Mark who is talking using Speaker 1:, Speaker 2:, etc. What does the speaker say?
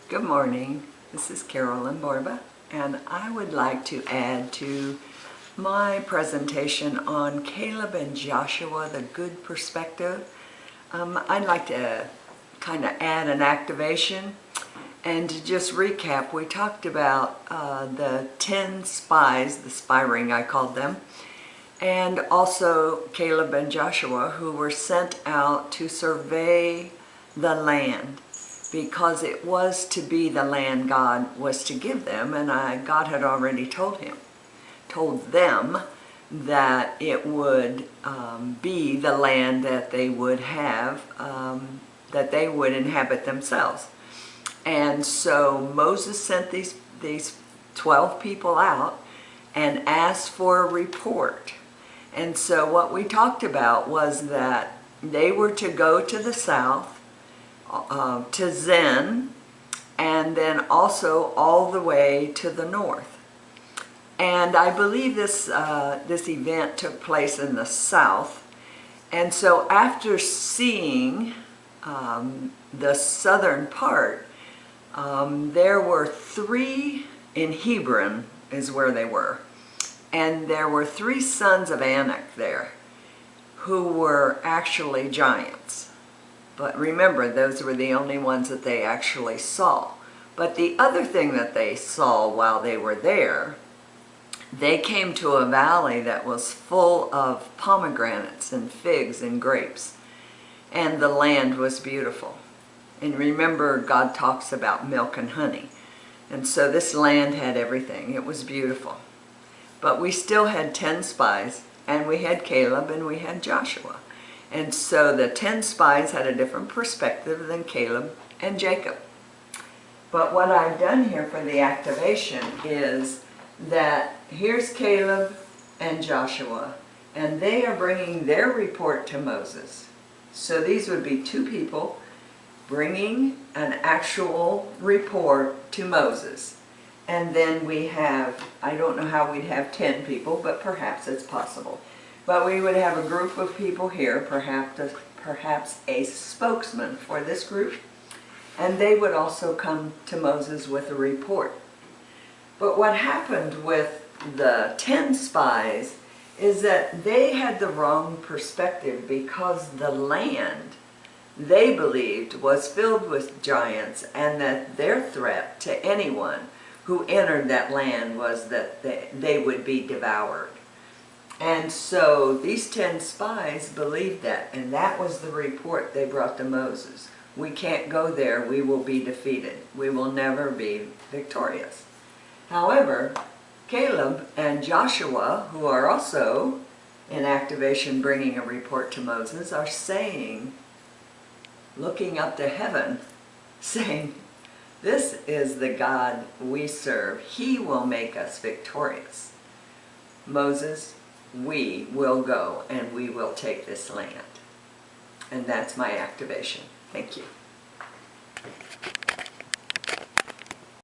Speaker 1: Good morning, this is Carolyn Borba, and I would like to add to my presentation on Caleb and Joshua, the good perspective. I'd like to kind of add an activation, and to just recap, we talked about the 10 spies, the spy ring I called them, and also Caleb and Joshua, who were sent out to survey the land, because it was to be the land God was to give them, and God had already told them that it would be the land that they would have, that they would inhabit themselves. And so Moses sent these 12 people out and asked for a report. And so what we talked about was that they were to go to the south, to Zen, and then also all the way to the north. And I believe this event took place in the south. And so after seeing the southern part, there were three, in Hebron is where they were, and there were three sons of Anak there who were actually giants. But remember, those were the only ones that they actually saw. But the other thing that they saw while they were there, they came to a valley that was full of pomegranates and figs and grapes. And the land was beautiful. And remember, God talks about milk and honey. And so this land had everything. It was beautiful. But we still had 10 spies, and we had Caleb and we had Joshua. And so the 10 spies had a different perspective than Caleb and Jacob. But what I've done here for the activation is that here's Caleb and Joshua, and they are bringing their report to Moses. So these would be two people bringing an actual report to Moses. And then we have, I don't know how we'd have 10 people, but perhaps it's possible. But we would have a group of people here, perhaps a spokesman for this group, and they would also come to Moses with a report. But what happened with the 10 spies is that they had the wrong perspective, because the land they believed was filled with giants, and that their threat to anyone who entered that land was that they would be devoured. And so these 10 spies believed that, and that was the report they brought to Moses. We can't go there, we will be defeated. We will never be victorious. However, Caleb and Joshua, who are also in activation bringing a report to Moses, are saying, looking up to heaven, saying, this is the God we serve. He will make us victorious. Moses, we will go and we will take this land. And that's my activation. Thank you.